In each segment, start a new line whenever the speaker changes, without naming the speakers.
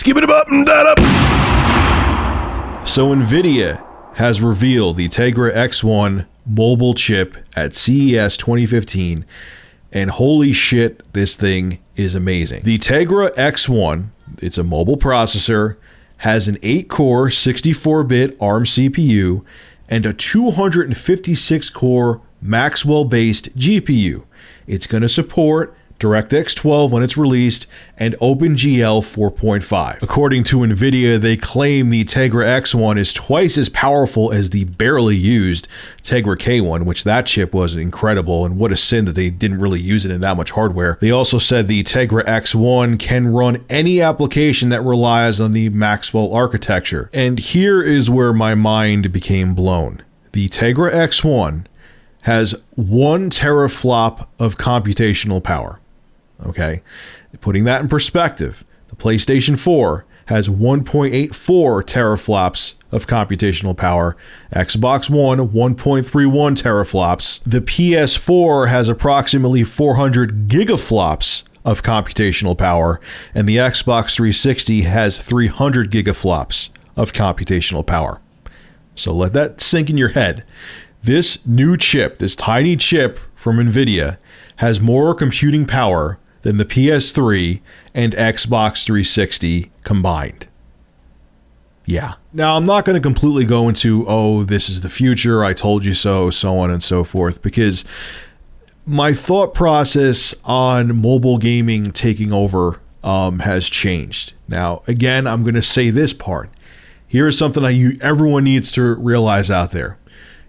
Skip it up and that up. So Nvidia has revealed the Tegra X1 mobile chip at CES 2015, and holy shit, this thing is amazing. The Tegra X1, it's a mobile processor, has an 8-core 64-bit ARM CPU and a 256-core Maxwell-based GPU. It's going to support DirectX 12 when it's released, and OpenGL 4.5. According to Nvidia, they claim the Tegra X1 is twice as powerful as the barely used Tegra K1, which that chip was incredible, and what a sin that they didn't really use it in that much hardware. They also said the Tegra X1 can run any application that relies on the Maxwell architecture. And here is where my mind became blown. The Tegra X1 has 1 teraflop of computational power. Okay, putting that in perspective, the PlayStation 4 has 1.84 teraflops of computational power, Xbox One 1.31 teraflops, the PS4 has approximately 400 gigaflops of computational power, and the Xbox 360 has 300 gigaflops of computational power. So let that sink in your head. This new chip, this tiny chip from Nvidia, has more computing power than the PS3 and Xbox 360 combined. Yeah. Now, I'm not going to completely go into, oh, this is the future, I told you so, so on and so forth, because my thought process on mobile gaming taking over has changed. Now, again, I'm going to say this part. Here's something everyone needs to realize out there.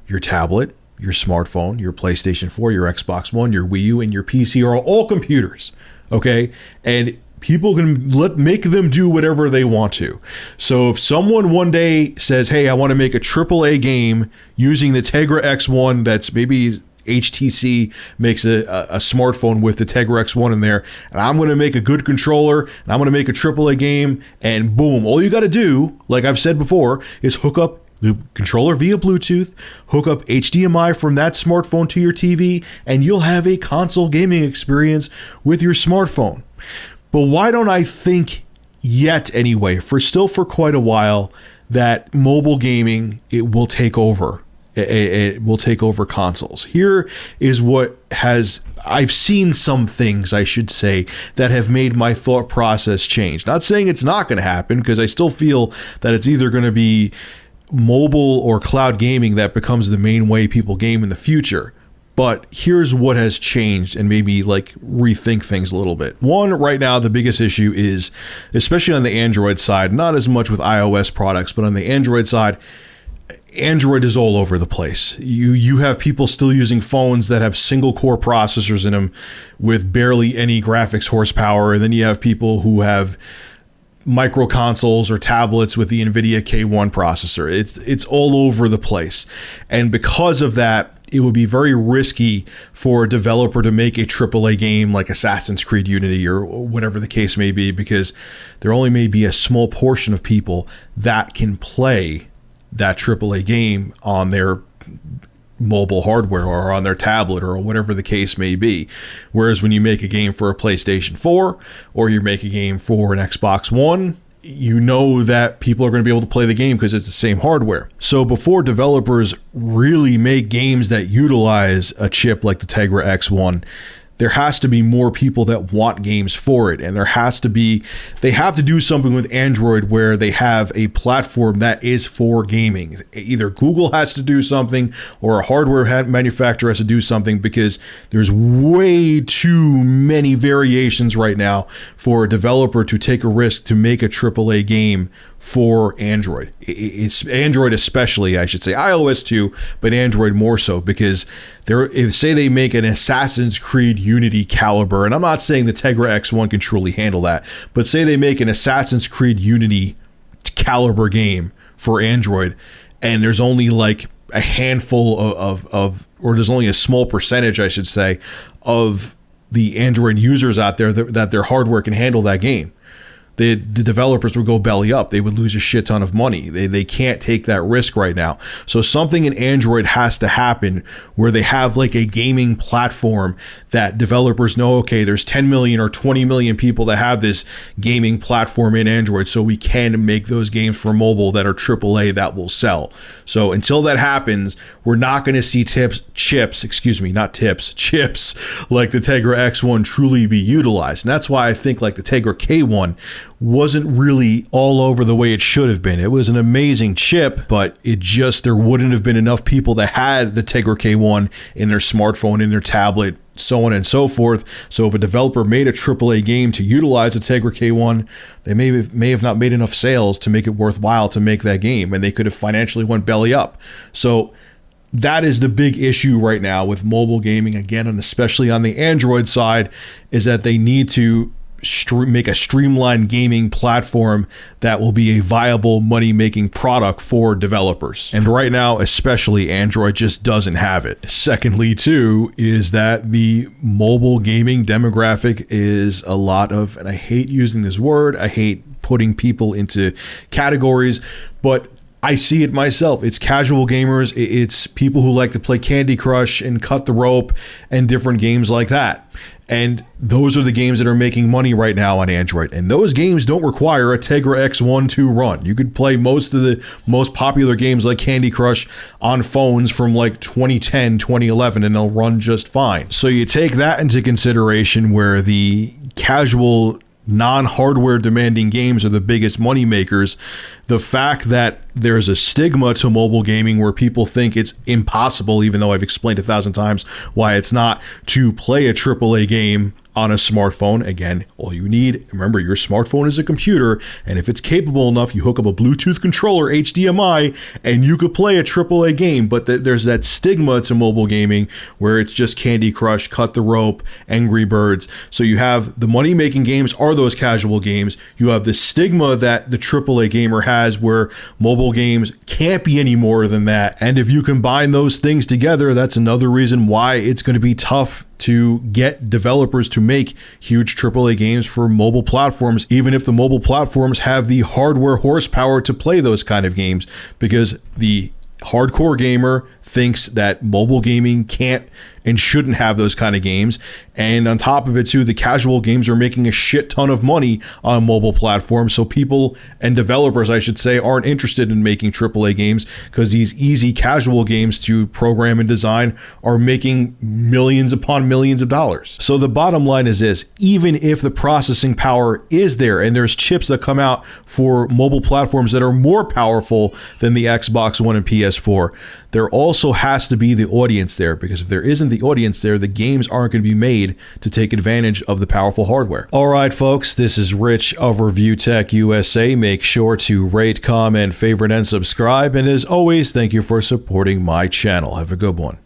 Your tablet, your smartphone, your PlayStation 4, your Xbox One, your Wii U, and your PC are all computers, okay? And people can make them do whatever they want to. So if someone one day says, hey, I want to make a AAA game using the Tegra X1 that's maybe HTC makes a smartphone with the Tegra X1 in there, and I'm going to make a good controller, and I'm going to make a AAA game, and boom, all you got to do, like I've said before, is hook up the controller via Bluetooth, hook up HDMI from that smartphone to your TV, and you'll have a console gaming experience with your smartphone. But why don't I think yet anyway, for quite a while, that mobile gaming, it will take over. It will take over consoles. Here is what I've seen some things, I should say, that have made my thought process change. Not saying it's not going to happen, because I still feel that it's either going to be mobile or cloud gaming that becomes the main way people game in the future. But here's what has changed, and maybe like rethink things a little bit. One, right now, the biggest issue is, especially on the Android side, not as much with iOS products, but on the Android side, Android is all over the place. You have people still using phones that have single core processors in them with barely any graphics horsepower. And then you have people who have micro consoles or tablets with the Nvidia K1 processor. It's all over the place. And because of that, it would be very risky for a developer to make a AAA game like Assassin's Creed Unity or whatever the case may be, because there only may be a small portion of people that can play that AAA game on their mobile hardware or on their tablet or whatever the case may be. Whereas when you make a game for a PlayStation 4 or you make a game for an Xbox One, you know that people are going to be able to play the game because it's the same hardware. So before developers really make games that utilize a chip like the Tegra X1, there has to be more people that want games for it. And they have to do something with Android where they have a platform that is for gaming. Either Google has to do something or a hardware manufacturer has to do something, because there's way too many variations right now for a developer to take a risk to make a AAA game for Android. It's Android especially, I should say. iOS too, but Android more so, because say they make an Assassin's Creed Unity caliber, and I'm not saying the Tegra X1 can truly handle that, but say they make an Assassin's Creed Unity caliber game for Android, and there's only like a handful or there's only a small percentage, I should say, of the Android users out there that their hardware can handle that game. the developers would go belly up. They would lose a shit ton of money. They can't take that risk right now. So something in Android has to happen where they have like a gaming platform that developers know, okay, there's 10 million or 20 million people that have this gaming platform in Android, so we can make those games for mobile that are AAA that will sell. So until that happens, we're not going to see chips like the Tegra X1 truly be utilized. And that's why I think like the Tegra K1 wasn't really all over the way it should have been. It was an amazing chip, but there wouldn't have been enough people that had the Tegra K1 in their smartphone, in their tablet, so on and so forth. So if a developer made a AAA game to utilize a Tegra K1, they may have not made enough sales to make it worthwhile to make that game, and they could have financially went belly up. So that is the big issue right now with mobile gaming, again, and especially on the Android side, is that they need to make a streamlined gaming platform that will be a viable money-making product for developers. And right now, especially, Android just doesn't have it. Secondly, too, is that the mobile gaming demographic is a lot of, and I hate using this word, I hate putting people into categories, but I see it myself. It's casual gamers. It's people who like to play Candy Crush and Cut the Rope and different games like that. And those are the games that are making money right now on Android. And those games don't require a Tegra X1 to run. You could play most of the most popular games like Candy Crush on phones from like 2010, 2011, and they'll run just fine. So you take that into consideration where the casual non-hardware demanding games are the biggest money makers. The fact that there's a stigma to mobile gaming where people think it's impossible, even though I've explained 1,000 times why it's not, to play a AAA game on a smartphone. Again, all you need, remember, your smartphone is a computer, and if it's capable enough, you hook up a Bluetooth controller, HDMI, and you could play a AAA game. But there's that stigma to mobile gaming where it's just Candy Crush, Cut the Rope, Angry Birds. So you have the money-making games are those casual games. You have the stigma that the AAA gamer has where mobile games can't be any more than that. And if you combine those things together, that's another reason why it's going to be tough to get developers to make huge AAA games for mobile platforms, even if the mobile platforms have the hardware horsepower to play those kind of games, because the hardcore gamer thinks that mobile gaming can't and shouldn't have those kind of games. And on top of it too, the casual games are making a shit ton of money on mobile platforms. So people and developers, I should say, aren't interested in making AAA games because these easy casual games to program and design are making millions upon millions of dollars. So the bottom line is this: even if the processing power is there and there's chips that come out for mobile platforms that are more powerful than the Xbox One and PS4, there also has to be the audience there, because if there isn't the audience there, the games aren't going to be made to take advantage of the powerful hardware. All right, folks, this is Rich of Review Tech USA. Make sure to rate, comment, favorite, and subscribe. And as always, thank you for supporting my channel. Have a good one.